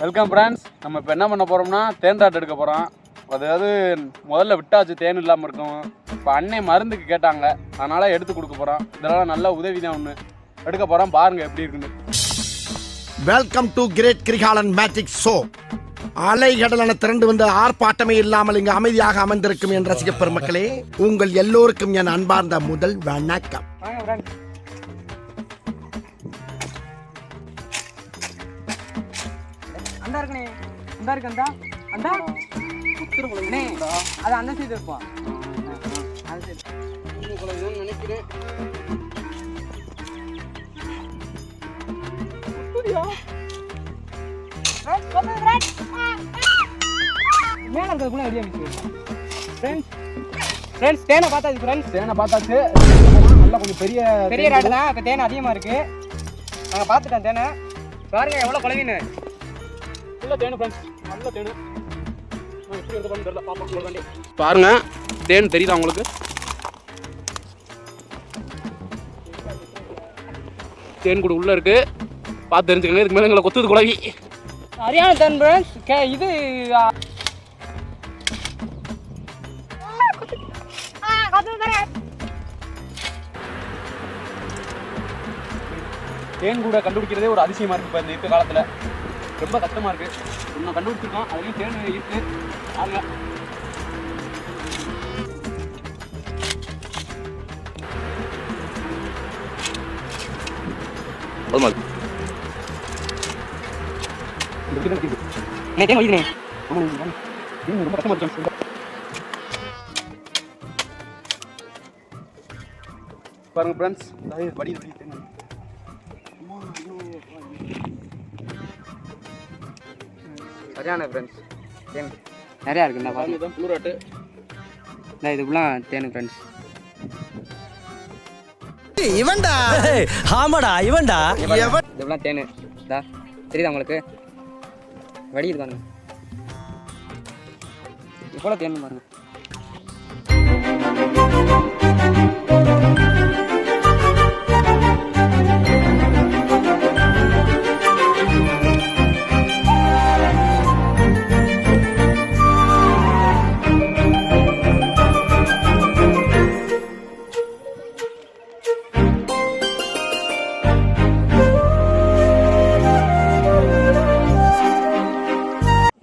Welcome friends. நம்ம இப்போ என்ன பண்ண போகிறோம்னா தேன் தாட்டு எடுக்க போகிறோம். அதாவது முதல்ல விட்டாச்சு தேன் இல்லாமல் இருக்கும். இப்போ அன்னை மருந்துக்கு கேட்டாங்க, அதனால் எடுத்து கொடுக்க போகிறோம். இதெல்லாம் நல்ல உதவி தான் ஒன்று எடுக்க போகிறோம். பாருங்கள் எப்படி இருக்குன்னு. Welcome to great Kirikalan magic show. அலைகடலான திரண்டு வந்து ஆர்ப்பாட்டமே இல்லாமல் இங்கு அமைதியாக அமர்ந்திருக்கும் என் ரசிக பெருமக்களே, உங்கள் எல்லோருக்கும் என் அன்பார்ந்த முதல் வணக்கம். அண்டா இருக்குனே, அண்டா இருக்கு, அண்டா அண்டா குத்துறே அது அந்த சைடு இருப்பா. அது சைடு குத்துறேன்னு நினைக்கிறேன். குத்துறியா ரைட் கம்மி ரைட் மேல இருக்குதுல ஐடியா மிஸ். ஃப்ரெண்ட்ஸ் தேனை பார்த்தாச்சு. தேனை பார்த்தாச்சு. நல்லா கொஞ்சம் பெரிய பெரிய ராடு தான். இப்போ தேனை அதிகமாக இருக்கு. நாங்கள் பார்த்துட்டோம் தேனை. பாருங்க எவ்வளோ குழவின்னு பாருங்க. தேன் தெரியுதா உங்களுக்கு? தேன் கூட உள்ள இருக்கு, பார்த்து தெரிஞ்சுக்கங்க. இதுக்கு மேலே எங்களை கொத்துது குழவி. சரியான தேன் ஃப்ரெண்ட்ஸ். இது தேன் கூட கண்டுபிடிக்கிறதே ஒரு அதிசயமா இருக்கு. இப்போ இந்த இருக்க காலத்துல ரொம்ப கஷ்டமா இருக்கு. இன்னும் கண்டுபிடிச்சிருக்கோம், அதுலயும் தேன் இருக்கு. பாருங்க. ரொம்ப கஷ்டமா இருக்கு. பாருங்க ஃப்ரெண்ட்ஸ், வடி சரியான ஃப்ரெண்ட்ஸ் தேன் நிறையா இருக்குண்ணா. பாருங்க புளுராட்டு இதுக்குலாம் தேனு ஃப்ரெண்ட்ஸ். இவன்டா ஆமாடா இவன்டா இதெல்லாம் தேனு இதா தெரியுதா உங்களுக்கு? வடியுது பாருங்க, எவ்வளோ தேன் பாருங்க.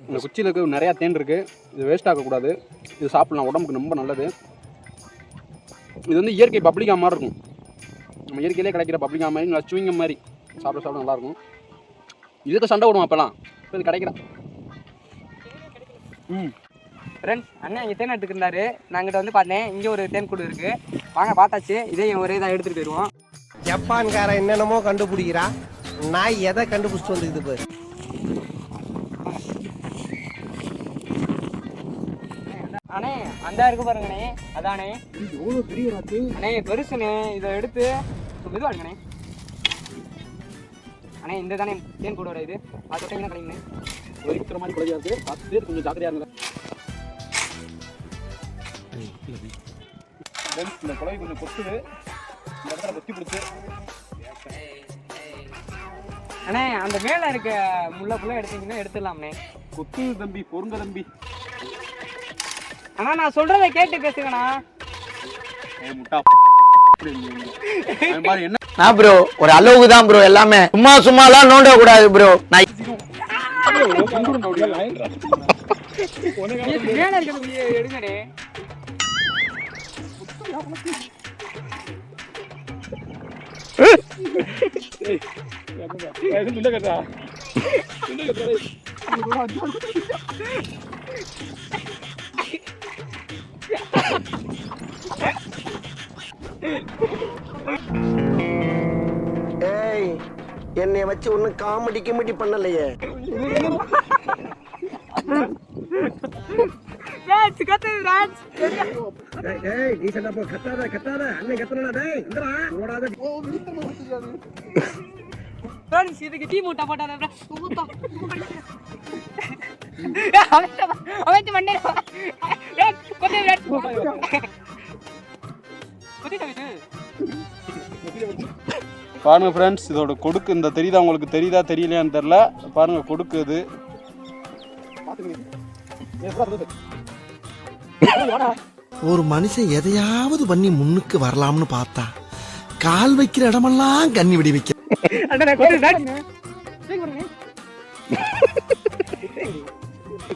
இந்த குச்சியில் இருக்க நிறையா தேன் இருக்குது. இது வேஸ்ட் ஆகக்கூடாது. இது சாப்பிட்லாம், உடம்புக்கு ரொம்ப நல்லது. இது வந்து இயற்கை பப்ளிகா மாதிரி இருக்கும். நம்ம இயற்கையிலே கிடைக்கிற பப்ளிகா மாதிரி, நல்லா சுவிங்க மாதிரி சாப்பிட நல்லாயிருக்கும். இதுக்கு சண்டை விடுவோம் அப்போலாம். இப்போ இது கிடைக்கிறேன். ஃப்ரெண்ட்ஸ் அண்ணன் இங்கே தேன் எடுத்துக்கிட்டாரு. நாங்கிட்ட வந்து பார்த்தேன், இங்கே ஒரு தேன் கூடு இருக்குது. வாங்க பார்த்தாச்சு. இதையும் ஒரே இதாக எடுத்துகிட்டு போயிடுவோம். ஜப்பான்காரன் என்னென்னமோ கண்டுபிடிக்கிறா, நான் எதை கண்டுபிடிச்சிட்டு வந்துக்குது பாரு. அண்ணே அந்த இருக்கு பாருங்கண்ணே, அதானே எவ்வளோ பெரிய ராத்து அண்ணே, பெருசுண்ணே. இதை எடுத்து மெதுவாக எடுங்கண்ணே. அண்ணே இந்த தானே தேன் கூட இது அது தொட்டிங்கன்னா கிடைக்குண்ணே. இருக்கிற மாதிரி குழந்தையா இருக்குது. பார்த்து கொஞ்சம் ஜாக்கிரதையாக இருங்க. இந்த குழந்தை கொஞ்சம் கொத்துது. இந்த இடத்துல கொத்தி பிடிச்சி அண்ணே அந்த மேலே இருக்க முள்ள புள்ள எடுத்தீங்கன்னா எடுத்துடலாம்ண்ணே. கொத்து தம்பி, பொருங்க தம்பி. அண்ணா நான் சொல்றதை கேட்டு பேசுங்கண்ணா. என்ன ப்ரோ ஒரு அளவுக்கு தான் ப்ரோ, எல்லாமே சும்மாலாம் நோண்ட கூடாது ப்ரோ. மேலே இருக்கிறது எடுங்கண்ணே. ஏய், என்னை வச்சு ஒன்னும் காமெடி கிமெடி பண்ணலையே. இதுக்கு டீ மூட்டை போட்டாத பாருங்க ஃப்ரெண்ட்ஸ், இதோட கொடுக்கு இந்த தெரியுதா உங்களுக்கு? தெரியுதா தெரியலையான்னு தெரில. பாருங்க கொடுக்கு இது ஒரு மனுஷன் எதையாவது பண்ணி முன்னுக்கு வரலாம்னு பார்த்தா கால் வைக்கிற இடமெல்லாம் கண்ணி விடி வைக்க.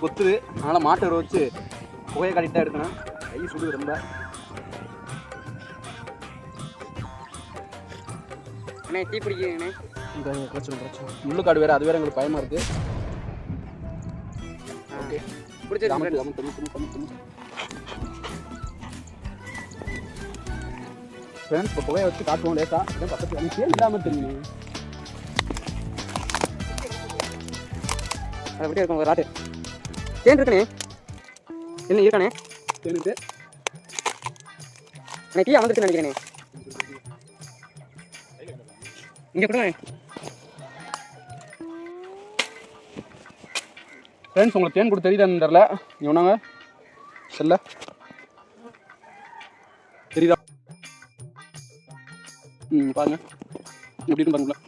கொத்துது, அதனால மாட்டை வச்சு புகையை கட்டிட்டு எடுக்கணும். கை சுடுது ரொம்ப. அண்ணே டீ பிடிக்குங்கண்ணே. இந்த பிரச்சனை முள்ளுக்காடு வேற, அது வேற எங்களுக்கு பயமா இருக்கு. ஓகே பிடிச்சது ஃப்ரெண்ட்ஸ். இப்போ புகையை வச்சு காட்டுவோம் லேசா. இதான் பக்கத்துல எனக்கு இல்லாமல் தெரியும். அதை எப்படி இருக்கும் ஒரு ராட்டு தேன் இருக்குண்ணே. என்ன இருக்கானே தேனுக்கு அண்ணே டீ வந்துருச்சுன்னு நினைக்கிறேனே. இங்கே கொடுங்க ஃப்ரெண்ட்ஸ். உங்களுக்கு தேன் கொடுத்து தெரியுதான்னு தெரில. நீ ஒன்றாங்க செல்ல தெரியுதா? பாருங்க எப்படி இருக்கு பாருங்களேன்.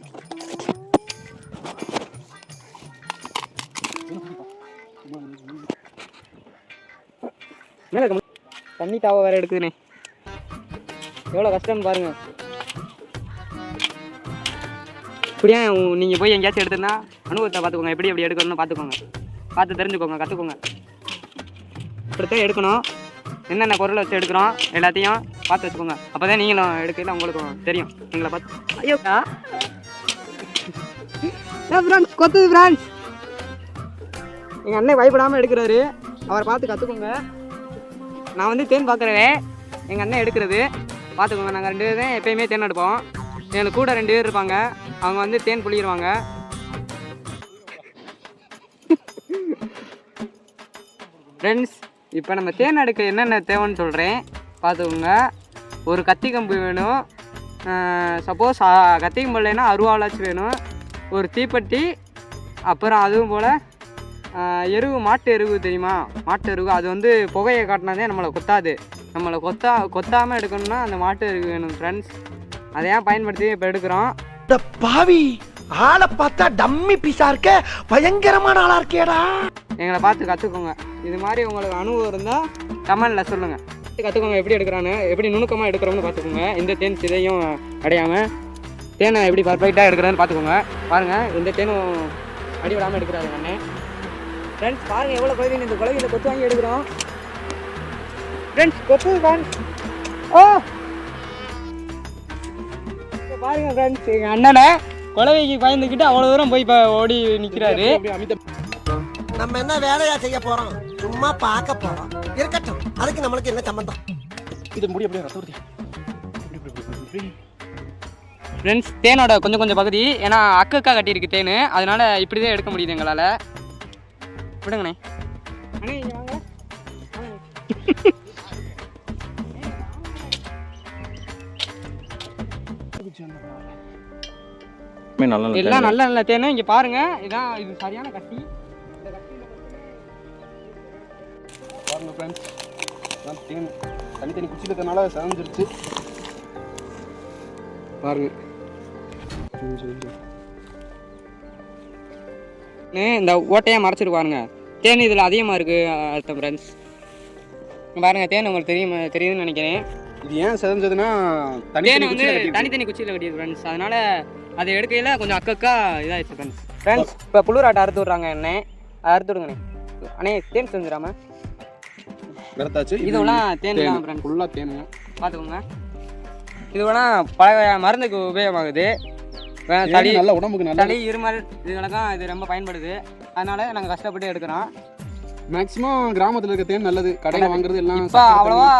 மேலே இருக்க தண்ணி தாவ வேற எடுக்குதுண்ணே. எவ்வளோ கஷ்டம்னு பாருங்க. இப்படியா நீங்கள் போய் எங்கேயாச்சும் எடுத்துன்னா அனுபவத்தை பார்த்துக்கோங்க. எப்படி எப்படி எடுக்கணும்னு பார்த்துக்கோங்க. பார்த்து தெரிஞ்சுக்கோங்க, கற்றுக்கோங்க. இப்படித்தான் எடுக்கணும். என்னென்ன பொருளை வச்சு எடுக்கிறோம் எல்லாத்தையும் பார்த்து வச்சுக்கோங்க. அப்போ தான் நீங்களும் எடுக்கல உங்களுக்கும் தெரியும். நீங்களை பார்த்து ஐயோக்கா ஃப்ரெண்ட்ஸ் கொத்துது ஃப்ரெண்ட்ஸ். எங்கள் அண்ணன் பயப்படாமல் எடுக்கிறாரு. அவரை பார்த்து கற்றுக்கோங்க. நான் வந்து தேன் பார்க்குறேன், எங்கள் அண்ணன் எடுக்கிறது பார்த்துக்கோங்க. நாங்கள் 2 பேரும் எப்பயுமே தேன் எடுப்போம். எனக்கு கூட 2 பேர் இருப்பாங்க. அவங்க வந்து தேன் புளிடுவாங்க. ஃப்ரெண்ட்ஸ் இப்போ நம்ம தேன் எடுக்க என்னென்ன தேவைன்னு சொல்கிறேன் பார்த்துக்கோங்க. ஒரு கத்தி கம்பு வேணும். சப்போஸ் கத்தி கம்பு இல்லைன்னா அருவாளாச்சும் வேணும். ஒரு தீப்பெட்டி. அப்புறம் அதுவும் போல் எருவு, மாட்டு எருவு தெரியுமா? மாட்டு எருவு. அது வந்து புகையை காட்டினாதே நம்மளை கொத்தாது. நம்மளை கொத்தாமல் எடுக்கணும்னா அந்த மாட்டு எருவு வேணும் ஃப்ரெண்ட்ஸ். அதையும் பயன்படுத்தி இப்போ எடுக்கிறோம். இந்த பாவி ஆளை பார்த்தா டம்மி பீஸா இருக்க, பயங்கரமான ஆளா இருக்கேடா. எங்களை பார்த்து கற்றுக்கோங்க. இது மாதிரி உங்களுக்கு அனுபவம் இருந்தால் கமெண்டில் சொல்லுங்கள். கற்றுக்கோங்க எப்படி எடுக்கிறான்னு, எப்படி நுணுக்கமாக எடுக்கிறோம்னு பார்த்துக்கோங்க. இந்த தேன் சிதையும் அடையாமல் தேனை எப்படி பர்ஃபெக்டாக எடுக்கிறதுன்னு பார்த்துக்கோங்க. பாருங்கள், இந்த தேனும் அடி விடாமல் எடுக்கிறாரு அண்ணே. ஃப்ரெண்ட்ஸ் பாருங்கள் எவ்வளோ குழந்தைங்க இந்த குழந்தையில் கொத்து வாங்கி எடுக்கிறோம். ஃப்ரெண்ட்ஸ் கொத்து ஓ பாருங்கள் ஃப்ரெண்ட்ஸ், எங்கள் அண்ணனை குழவைக்கு பயந்துக்கிட்டு அவ்வளோ தூரம் போய் இப்போ ஓடி நிற்கிறாரு. நம்ம என்ன வேலையா செய்ய போறோம்? சும்மா பார்க்க போறோம். இருக்கட்டும், அதுக்கு நம்மளுக்கு என்ன சம்பந்தம்? இது முடி அப்படியே ரத்தம். ஃப்ரெண்ட்ஸ் தேனோட கொஞ்சம் பகுதி, ஏன்னா அக்கா கட்டியிருக்கு தேன், அதனால இப்படி தான் எடுக்க முடியுது எங்களால். விடுங்கண்ணே. அண்ணே இங்கே வாங்க. எல்லாம் நல்ல தேன். இங்கே பாருங்க, இதான் இது சரியான கட்டி. பாருங்க ஃப்ரெண்ட்ஸ், தேன் தனி குச்சியில் இருக்கனால செவஞ்சிருச்சு பாருங்க. இந்த ஓட்டையாக மறைச்சிட்டு பாருங்க. தேன் இதில் அதிகமாக இருக்குது அர்த்தம் ஃப்ரெண்ட்ஸ். பாருங்க தேன் உங்களுக்கு தெரியுதுன்னு நினைக்கிறேன். இது ஏன் செதஞ்சதுன்னா தேன் வந்து தனித்தனி குச்சியில் கட்டியது ஃப்ரெண்ட்ஸ். அதனால அதை எடுக்கையில் கொஞ்சம் அக்கா இதாகிடுச்சு ஃப்ரெண்ட்ஸ். ஃப்ரெண்ட்ஸ் இப்போ புழுராட்டை அறுத்து விட்றாங்க அண்ணே. அறுத்து விடுங்கண்ணே. அண்ணே தேன் செஞ்சிடாம விரத்தாச்சு. இதுவெல்லாம் தேன் தான் ஃப்ரெண்ட்ஸ், ஃபுல்லாக தேனுங்க பார்த்துக்கோங்க. இதுவெல்லாம் பல மருந்துக்கு உபயோகமாகுது. சளி நல்ல உடம்புக்கு நல்ல சளி, இருமல் இதுகளுக்கும் இது ரொம்ப பயன்படுது. அதனால நாங்கள் கஷ்டப்பட்டு எடுக்கிறோம். மேக்ஸிமம் கிராமத்தில் இருக்க தேன் நல்லது. கடையில் வாங்குறது எல்லாம் இப்போ அவ்வளோவா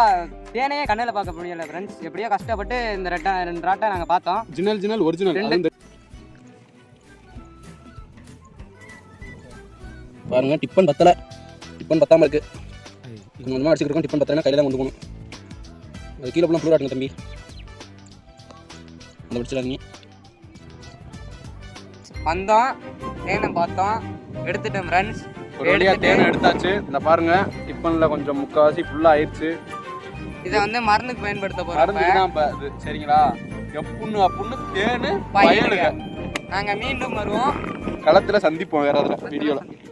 தேனையே கண்ணில் பார்க்க முடியல ஃப்ரெண்ட்ஸ். எப்படியோ கஷ்டப்பட்டு இந்த 2 ராட்டை நாங்கள் பார்த்தோம். ஜினல் ஒரிஜினல். பாருங்க டிப்பன் பத்தலை. டிப்பன் பத்தாமல் இருக்கு. கொஞ்சமாக அடிச்சுக்கிட்டு டிப்பன் பத்தலைன்னா கையில் தான் கொண்டு போகணும். அது கீழே போனால் புழுராட்டுங்க தம்பி. அந்த பிடிச்சிடாதீங்க. வந்தோம், தேனை பார்த்தோம், எடுத்துட்டோம் ஃப்ரெண்ட்ஸ். ஒரு வழியாக தேனை எடுத்தாச்சு. இந்த பாருங்க டிப்பனில் கொஞ்சம் முக்கால்வாசி ஃபுல்லாக ஆயிடுச்சு. இதை வந்து மருந்துக்கு பயன்படுத்த போகிறோம். மருந்து தான் இப்போ இது சரிங்களா? எப்புன்னு அப்புன்னு தேனு பயலுங்க. நாங்கள் மீண்டும் வருவோம். களத்தில் சந்திப்போம் வேற அதில் வீடியோவில்.